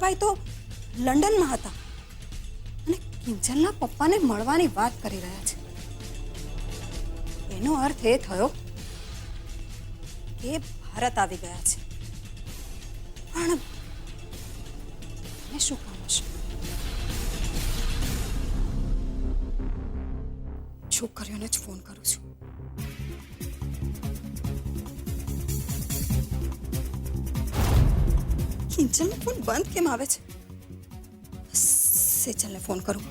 કિંજલભાઈ તો લંડનમાં હતા અને કિંજલના પપ્પાને મળવાની વાત કરી રહ્યા છે. એનો અર્થ એ થયો કે ભારત આવી ગયા છે. પણ શું કામ હશે? છોકરીઓને જ ફોન કરું છું. કિંજલનો ફોન બંધ કેમ આવે છે? સેજલને ફોન કરું.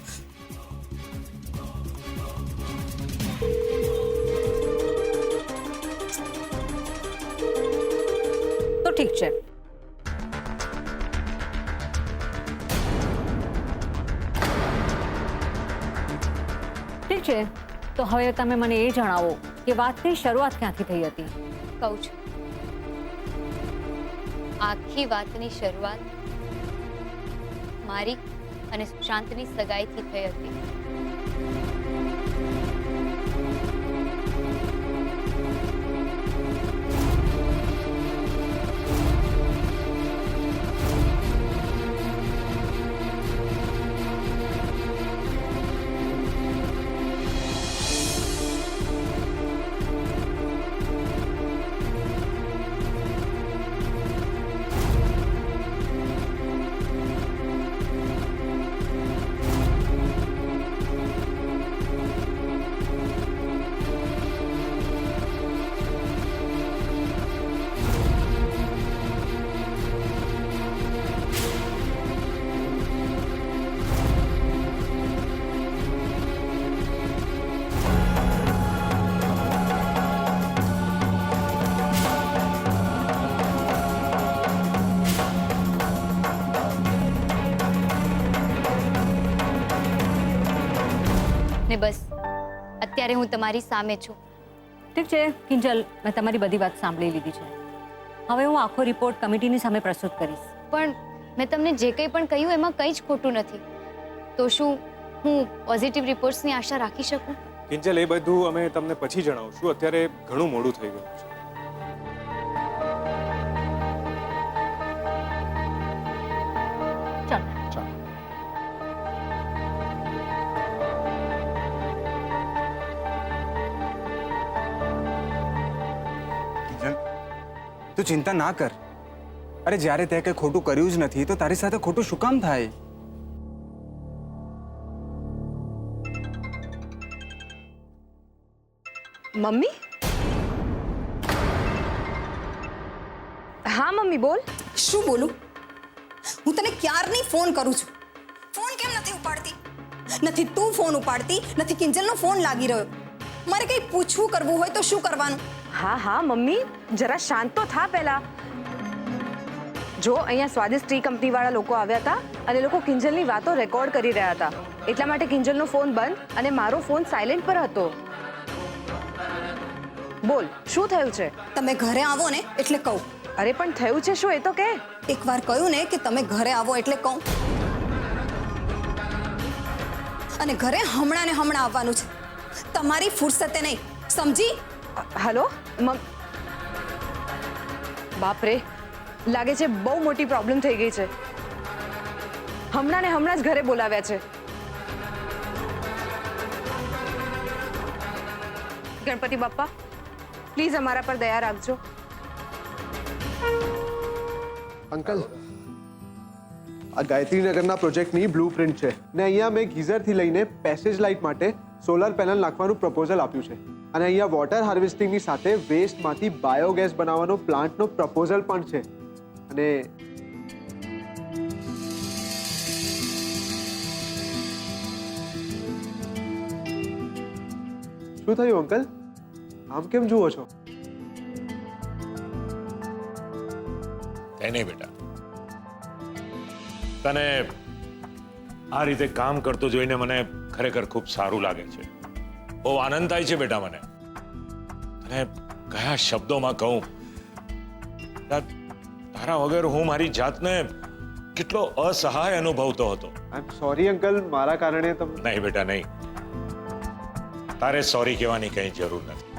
તો ઠીક છે. ઠીક છે, તો હવે તમે મને એ જણાવો કે વાતની શરૂઆત ક્યાંથી થઈ હતી? કહું છું, આખી વાતની શરૂઆત મારી અને સુશાંતની સગાઈથી થઈ હતી. ને બસ અત્યારે હું તમારી સામે છું. ઠીક છે કિંજલ, મેં તમારી બધી વાત સાંભળી લીધી છે. હવે હું આખો રિપોર્ટ કમિટીની સામે પ્રસ્તુત કરીશ. પણ મેં તમને જે કંઈ પણ કહ્યું એમાં કંઈ જ ખોટું નથી. તો શું હું પોઝિટિવ રિપોર્ટ્સની આશા રાખી શકું? કિંજલ, એ બધું અમે તમને પછી જણાવશું. અત્યારે ઘણું મોડું થઈ ગયું છે. ચાલો. તું ચિંતા ના કર. અરે જ્યારે તે કંઈ ખોટું કર્યું જ નથી તો તારી સાથે ખોટું શું કામ થાય? મમ્મી? હા મમ્મી, બોલ. શું બોલું? હું તને ક્યારની ફોન કરું છું. ફોન કેમ નથી ઉપાડતી? નથી તું ફોન ઉપાડતી, નથી કિંજલનો ફોન લાગી રહ્યો. મારે કંઈ પૂછવું કરવું હોય તો શું કરવાનું? હા હા મમ્મી, જરા શાંત તો થા પહેલા. જો અહીંયા સ્વાદિષ્ટ ટી કંપની વાળા લોકો આવ્યા હતા અને લોકો કિંજલની વાતો રેકોર્ડ કરી રહ્યા હતા. એટલા માટે કિંજલનો ફોન બંધ અને મારો ફોન સાયલેન્ટ પર હતો. બોલ, શું થયું છે? તમે ઘરે આવો ને એટલે કહું. અરે પણ થયું છે શું, એ તો કે. એકવાર કહ્યું ને કે તમે ઘરે આવો એટલે કહું. અને ઘરે હમણાં ને હમણાં આવવાનું છે. તમારી ફુરસતે નહીં, સમજી? હલો બાપરે, લાગે છે બહુ મોટી પ્રોબ્લેમ થઈ ગઈ છે. હમણાં ને હમણાં જ ઘરે બોલાવ્યા છે. ગણપતિ બાપ્પા, પ્લીઝ અમારા પર દયા રાખજો. અંકલ, આ ગાયત્રીનગરના પ્રોજેક્ટની બ્લુપ્રિન્ટ છે ને અહીંયા મેં ગીઝરથી લઈને પેસેજ લાઇટ માટે સોલર પેનલ નાખવાનું પ્રપોઝલ આપ્યું છે. અને અહીંયા વોટર હાર્વેસ્ટિંગની સાથે વેસ્ટમાંથી બાયોગેસ બનાવવાનો પ્લાન્ટનો પ્રપોઝલ પણ છે. અને શું થયું અંકલ? આમ કેમ જુઓ છો? કઈ નહીં બેટા, તને આ રીતે કામ કરતો જોઈને મને ખરેખર ખૂબ સારું લાગે છે. બહુ આનંદ થાય છે બેટા મને. અને કયા શબ્દોમાં કહું, તારા વગર હું મારી જાતને કેટલો અસહાય અનુભવતો હતો. આઈ એમ સોરી અંકલ, મારા કારણે તમે... નહીં બેટા નહીં, તારે સોરી કહેવાની કઈ જરૂર નથી.